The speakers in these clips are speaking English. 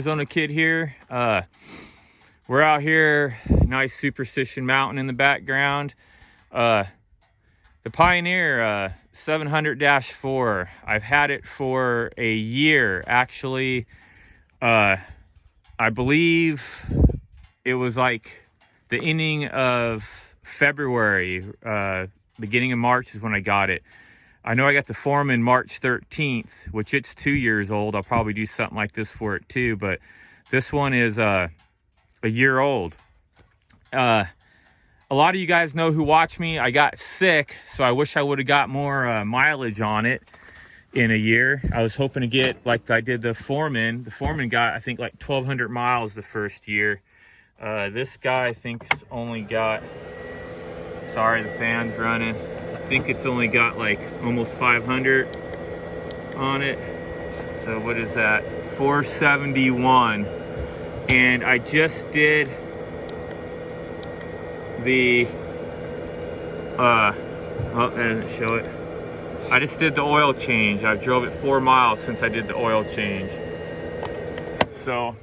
Arizona kid here. We're out here, nice Superstition Mountain in the background. The Pioneer 700-4. I've had it for a year. Actually, I believe it was like the ending of February, beginning of March is when I got it. I know I got the Foreman March 13th, which it's 2 years old. I'll probably do something like this for it too, but this one is a year old. A lot of you guys know who watch me. I got sick, so I wish I would have got more mileage on it in a year. I was hoping to get, like I did the Foreman. The Foreman got, I think, like 1,200 miles the first year. This guy, I think, only got, sorry, the fan's running. I think it's only got like almost 500 on it. So what is that? 471. And I just did the, oh, I didn't show it. I just did the oil change. I drove it 4 miles since I did the oil change. So,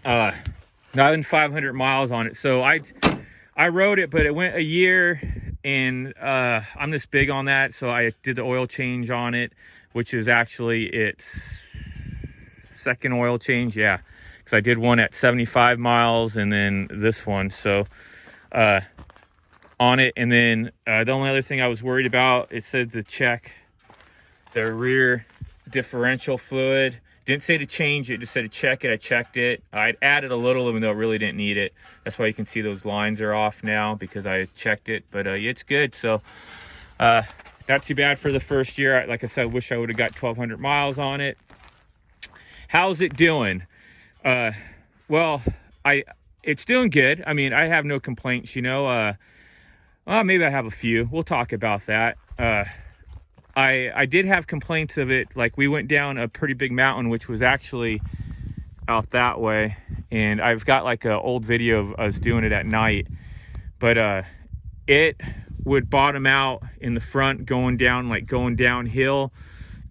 not than 500 miles on it. So I rode it, but it went a year, and I'm this big on that. So I did the oil change on it, which is actually its second oil change. Yeah, because I did one at 75 miles and then this one. So on it, and then the only other thing I was worried about, it said to check the rear differential fluid. Didn't say to change it, just said to check it. I checked it. I'd added a little, even though I really didn't need it. That's why you can see those lines are off now, because I checked it. But it's good. So not too bad for the first year. Like I said, I wish I would have got 1,200 miles on it. How's it doing? Well, it's doing good. I mean, I have no complaints, you know. Well, maybe I have a few. We'll talk about that. I did have complaints of it. Like, we went down a pretty big mountain, which was actually out that way. And I've got like an old video of us doing it at night. But it would bottom out in the front going downhill.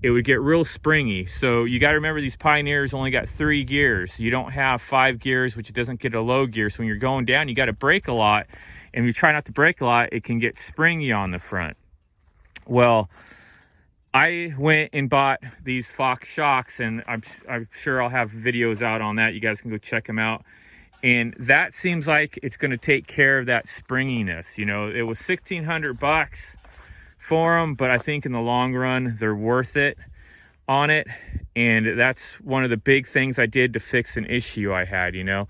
It would get real springy. So you got to remember, these Pioneers only got 3 gears. You don't have 5 gears, which it doesn't get a low gear. So when you're going down, you got to brake a lot. And if you try not to brake a lot, it can get springy on the front. Well, I went and bought these Fox shocks, and I'm sure I'll have videos out on that. You guys can go check them out. And that seems like it's going to take care of that springiness. You know, it was $1,600 for them, but I think in the long run, they're worth it on it. And that's one of the big things I did to fix an issue I had, you know.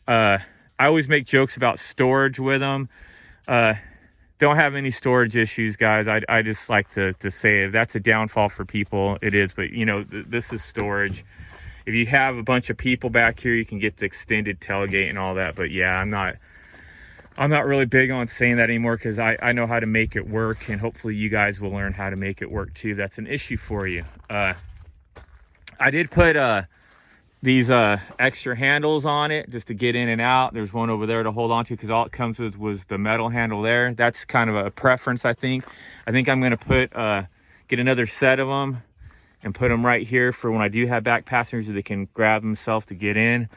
I always make jokes about storage with them. Don't have any storage issues, guys. I just like to say, if that's a downfall for people, it is. But, you know, this is storage. If you have a bunch of people back here, you can get the extended tailgate and all that. But yeah, I'm not really big on saying that anymore, because I know how to make it work, and hopefully you guys will learn how to make it work too. That's an issue for you. I did put these extra handles on it just to get in and out. There's one over there to hold on to, because all it comes with was the metal handle there. That's kind of a preference, I think. I'm going to get another set of them and put them right here for when I do have back passengers, so they can grab themselves to get in.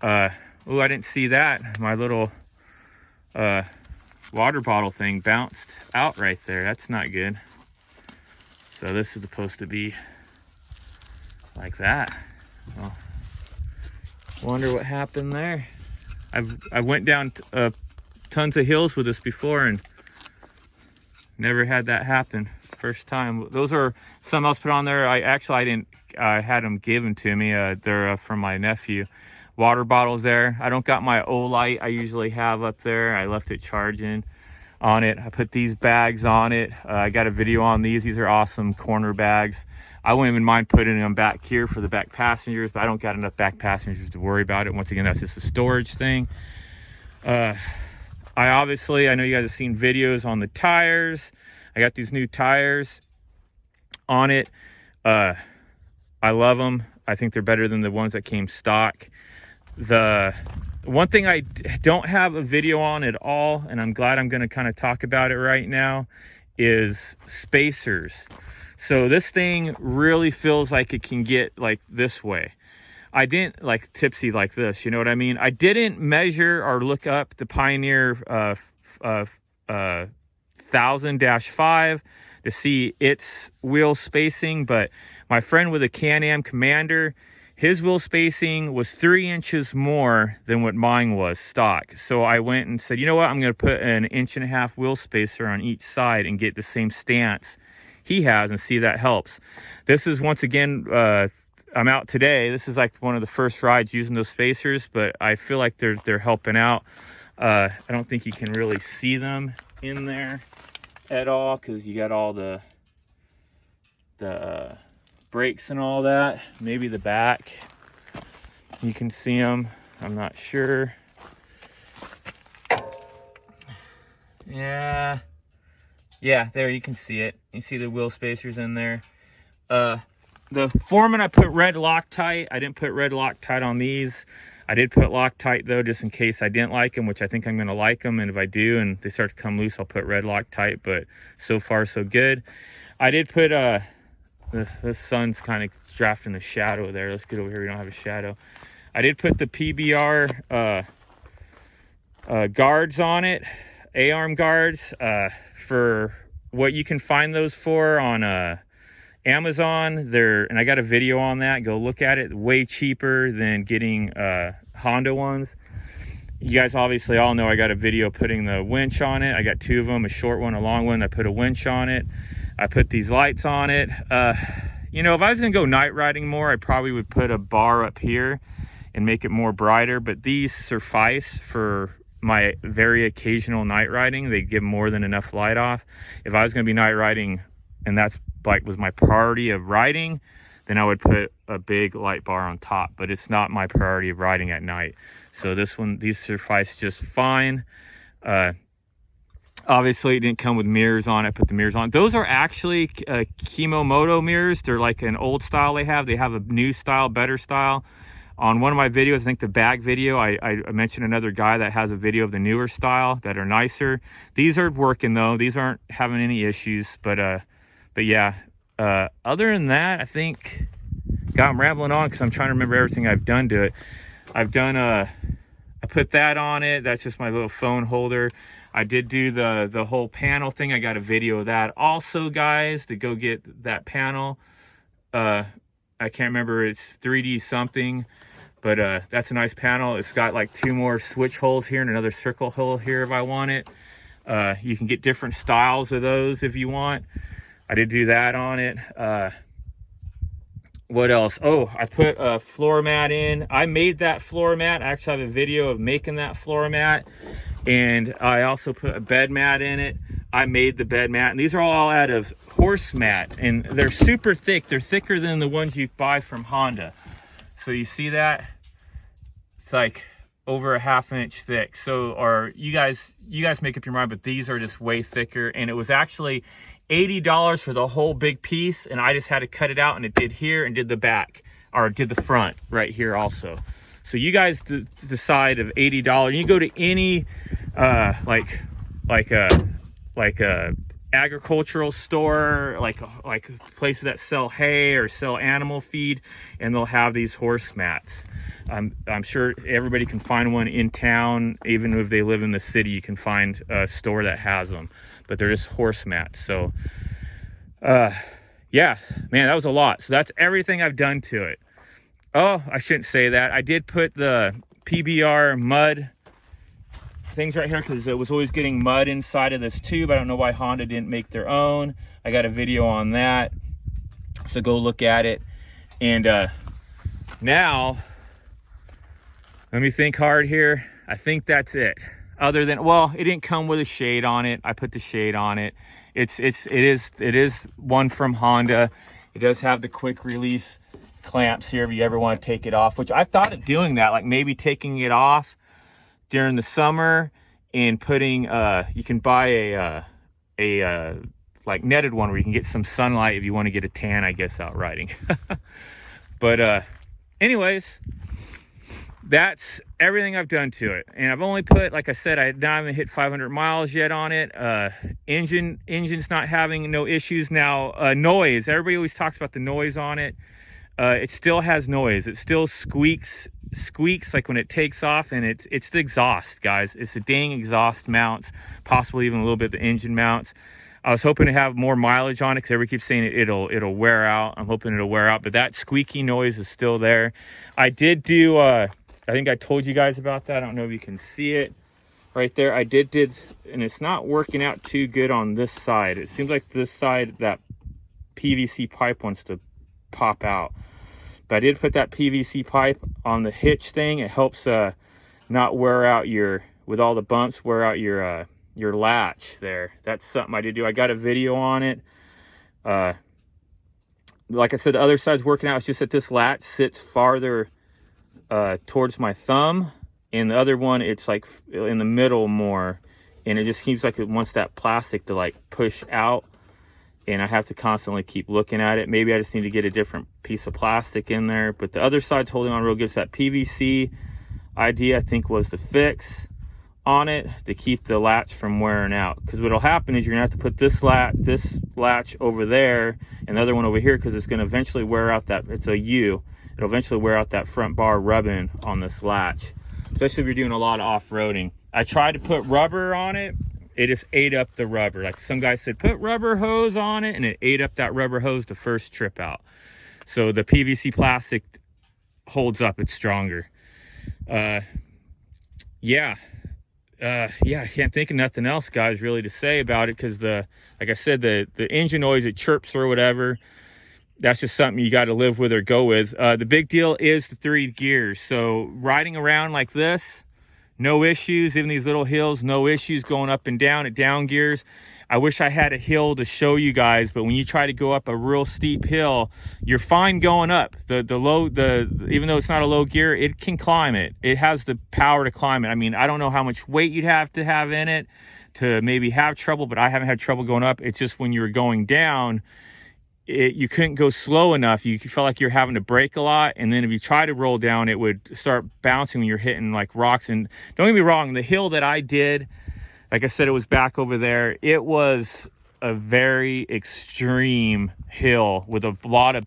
Oh, I didn't see that. My little water bottle thing bounced out right there. That's not good. So this is supposed to be like that. Well, wonder what happened there. I went down tons of hills with this before and never had that happen. First time. Those are some else put on there. I had them given to me. They're from my nephew. Water bottles there. I don't got my O-Light I usually have up there. I left it charging on it. I put these bags on it. I got a video on these. These are awesome corner bags. I wouldn't even mind putting them back here for the back passengers, but I don't got enough back passengers to worry about it. Once again, that's just a storage thing. I know you guys have seen videos on the tires. I got these new tires on it. I love them. I think they're better than the ones that came stock. The one thing I don't have a video on at all, and I'm glad I'm going to kind of talk about it right now, is spacers. So this thing really feels like it can get like this way. I didn't like tipsy like this, you know what I mean? I didn't measure or look up the Pioneer 1000-5 to see its wheel spacing, but my friend with a Can-Am Commander, his wheel spacing was 3 inches more than what mine was stock. So I went and said, you know what, I'm going to put an 1.5 inch wheel spacer on each side and get the same stance he has and see if that helps. This is, once again, I'm out today. This is like one of the first rides using those spacers, but I feel like they're helping out. I don't think you can really see them in there at all because you got all the brakes and all that. Maybe the back, you can see them. I'm not sure. Yeah, there you can see it. You see the wheel spacers in there. The Foreman, I put red Loctite. I didn't put red Loctite on these. I did put Loctite though, just in case I didn't like them, which I think I'm going to like them. And if I do and they start to come loose, I'll put red Loctite. But so far, so good. I did put the sun's kind of drafting the shadow there. Let's get over here. We don't have a shadow. I did put the PBR guards on it, A-arm guards, for what you can find those for on Amazon. And I got a video on that. Go look at it. Way cheaper than getting Honda ones. You guys obviously all know I got a video putting the winch on it. I got 2 of them, a short one, a long one. I put a winch on it. I put these lights on it. You know, if I was gonna go night riding more, I probably would put a bar up here and make it more brighter, but these suffice for my very occasional night riding. They give more than enough light off. If I was gonna be night riding, and that's like was my priority of riding, then I would put a big light bar on top, but it's not my priority of riding at night. So these suffice just fine. Obviously it didn't come with mirrors on it. Put the mirrors on. Those are actually Kimomoto mirrors. They're like an old style they have a new style, better style. On one of my videos, I think the bag video, I mentioned another guy that has a video of the newer style that are nicer. These are working though. These aren't having any issues, but yeah, other than that, I think, God, I'm rambling on because I'm trying to remember everything I've done to it. I've done, I put that on it. That's just my little phone holder. I did do the whole panel thing. I got a video of that also, guys, to go get that panel. I can't remember, it's 3D something, but that's a nice panel. It's got like 2 more switch holes here and another circle hole here if I want it. You can get different styles of those if you want. I did do that on it. What else? Oh, I put a floor mat in. I made that floor mat. I actually have a video of making that floor mat. And I also put a bed mat in it. I made the bed mat. And these are all out of horse mat. And they're super thick. They're thicker than the ones you buy from Honda. So you see that? It's like over a 1/2 inch thick. So, or you guys make up your mind, but these are just way thicker. And it was actually $80 for the whole big piece, and I just had to cut it out, and it did here and did the back, or did the front right here also. So you guys decide of $80. You go to any like a agricultural store, like places that sell hay or sell animal feed, and they'll have these horse mats. I'm sure everybody can find one in town. Even if they live in the city, you can find a store that has them, but they're just horse mats. So yeah, man, that was a lot. So that's everything I've done to it. Oh, I shouldn't say that. I did put the PBR mud things right here because it was always getting mud inside of this tube. I don't know why Honda didn't make their own. I got a video on that, so go look at it. And now let me think hard here. I think that's it. Other than, well, it didn't come with a shade on it. I put the shade on it. It is one from Honda. It does have the quick release clamps here if you ever want to take it off, which I've thought of doing that, like maybe taking it off during the summer and putting you can buy a like netted one where you can get some sunlight if you want to get a tan, I guess, out riding. But anyways, that's everything I've done to it. And I've only put, like I said, I haven't hit 500 miles yet on it. Engine's not having no issues now. Noise, everybody always talks about the noise on it. it still has noise. It still squeaks like when it takes off, and it's the exhaust, guys. It's the dang exhaust mounts, possibly even a little bit of the engine mounts. I was hoping to have more mileage on it because everybody keeps saying it'll wear out. I'm hoping it'll wear out, but that squeaky noise is still there. I did do, I think I told you guys about that. I don't know if you can see it right there. I did, and it's not working out too good on this side. It seems like this side, that PVC pipe wants to pop out. But I did put that PVC pipe on the hitch thing. It helps not wear out with all the bumps, wear out your latch there. That's something I did do. I got a video on it. Like I said, the other side's working out. It's just that this latch sits farther towards my thumb, and the other one, it's like in the middle more, and it just seems like it wants that plastic to like push out, and I have to constantly keep looking at it. Maybe I just need to get a different piece of plastic in there, but the other side's holding on real good. So that PVC idea, I think, was the fix on it to keep the latch from wearing out. Because what'll happen is you're gonna have to put this latch over there and the other one over here, because it's gonna eventually wear out that, it's a U, it'll eventually wear out that front bar rubbing on this latch, especially if you're doing a lot of off-roading. I tried to put rubber on it. It just ate up the rubber. Like some guy said, put rubber hose on it, and it ate up that rubber hose the first trip out. So the PVC plastic holds up, it's stronger. Yeah, I can't think of nothing else, guys, really to say about it, because like I said, the engine noise, it chirps or whatever, that's just something you got to live with or go with. The big deal is the 3 gears. So riding around like this, no issues. Even these little hills, no issues. Going up and down at down gears. I wish I had a hill to show you guys, but when you try to go up a real steep hill, you're fine going up. Even though it's not a low gear, it can climb it. It has the power to climb it. I mean, I don't know how much weight you'd have to have in it to maybe have trouble, but I haven't had trouble going up. It's just when you're going down, you couldn't go slow enough. You felt like you're having to brake a lot, and then if you try to roll down, it would start bouncing when you're hitting like rocks. And don't get me wrong, the hill that I did, like I said, it was back over there. It was a very extreme hill with a lot of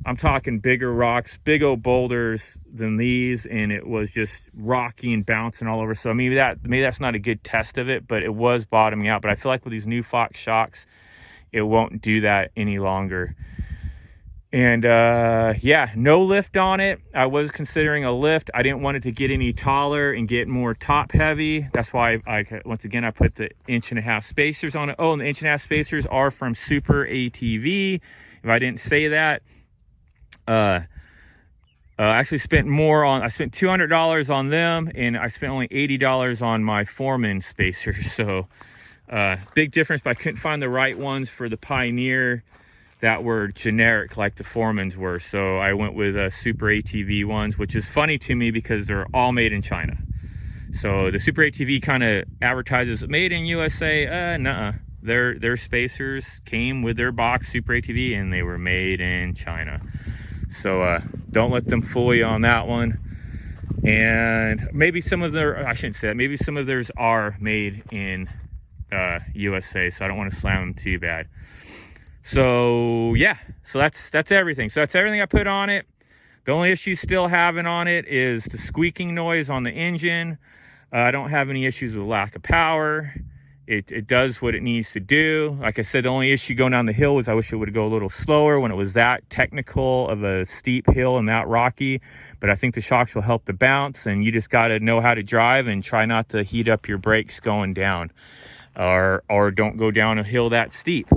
I'm talking bigger rocks, big old boulders than these, and it was just rocky and bouncing all over. So maybe that's not a good test of it, but it was bottoming out. But I feel like with these new Fox shocks, it won't do that any longer. And yeah, no lift on it. I was considering a lift. I didn't want it to get any taller and get more top heavy. That's why once again I put the 1.5-inch spacers on it. Oh, and the 1.5-inch spacers are from Super ATV. If I didn't say that, I actually spent I spent $200 on them, and I spent only $80 on my Foreman spacers. So big difference, but I couldn't find the right ones for the Pioneer that were generic like the Foremans were. So I went with Super ATV ones, which is funny to me because they're all made in China. So the Super ATV kind of advertises made in USA. Nuh-uh. Their spacers came with their box Super ATV, and they were made in China. So don't let them fool you on that one. And maybe some of I shouldn't say that, maybe some of theirs are made in USA, so I don't want to slam them too bad. So yeah, so that's everything. So that's everything I put on it. The only issue still having on it is the squeaking noise on the engine. I don't have any issues with lack of power. It does what it needs to do. Like I said, the only issue going down the hill was I wish it would go a little slower when it was that technical of a steep hill and that rocky. But I think the shocks will help the bounce, and you just got to know how to drive and try not to heat up your brakes going down, or don't go down a hill that steep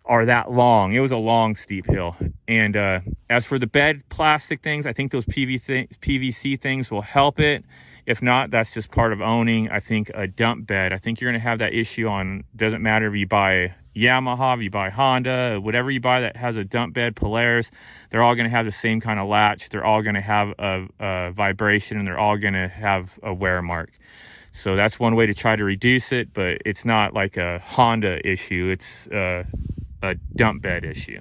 or that long. It was a long, steep hill. And as for the bed plastic things, I think those PVC things will help it. If not, that's just part of owning, I think, a dump bed. I think you're going to have that issue on, doesn't matter if you buy Yamaha, if you buy Honda, whatever you buy that has a dump bed, Polaris, they're all going to have the same kind of latch. They're all going to have a vibration, and they're all going to have a wear mark. So that's one way to try to reduce it, but it's not like a Honda issue. It's a dump bed issue.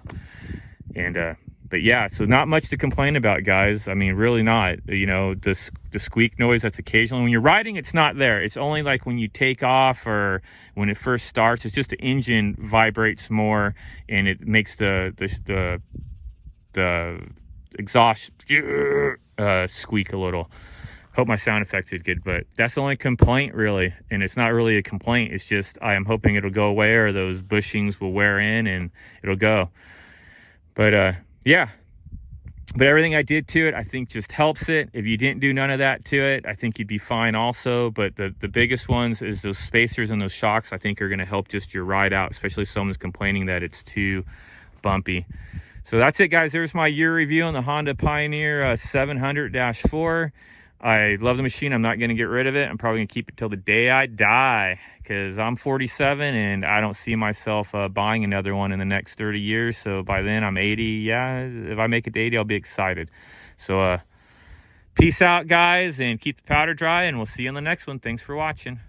And but yeah, so not much to complain about, guys. I mean, really not. You know, the squeak noise that's occasional when you're riding, it's not there. It's only like when you take off or when it first starts. It's just the engine vibrates more, and it makes the the exhaust squeak a little. Hope my sound effects did good, but that's the only complaint really. And it's not really a complaint. It's just I am hoping it'll go away, or those bushings will wear in and it'll go. But yeah. But everything I did to it, I think just helps it. If you didn't do none of that to it, I think you'd be fine also. But the biggest ones is those spacers and those shocks, I think are going to help just your ride out, especially if someone's complaining that it's too bumpy. So that's it, guys. There's my year review on the Honda Pioneer 700-4. I love the machine. I'm not going to get rid of it. I'm probably going to keep it till the day I die, because I'm 47 and I don't see myself buying another one in the next 30 years. So by then I'm 80. Yeah, if I make it to 80, I'll be excited. So peace out, guys, and keep the powder dry, and we'll see you in the next one. Thanks for watching.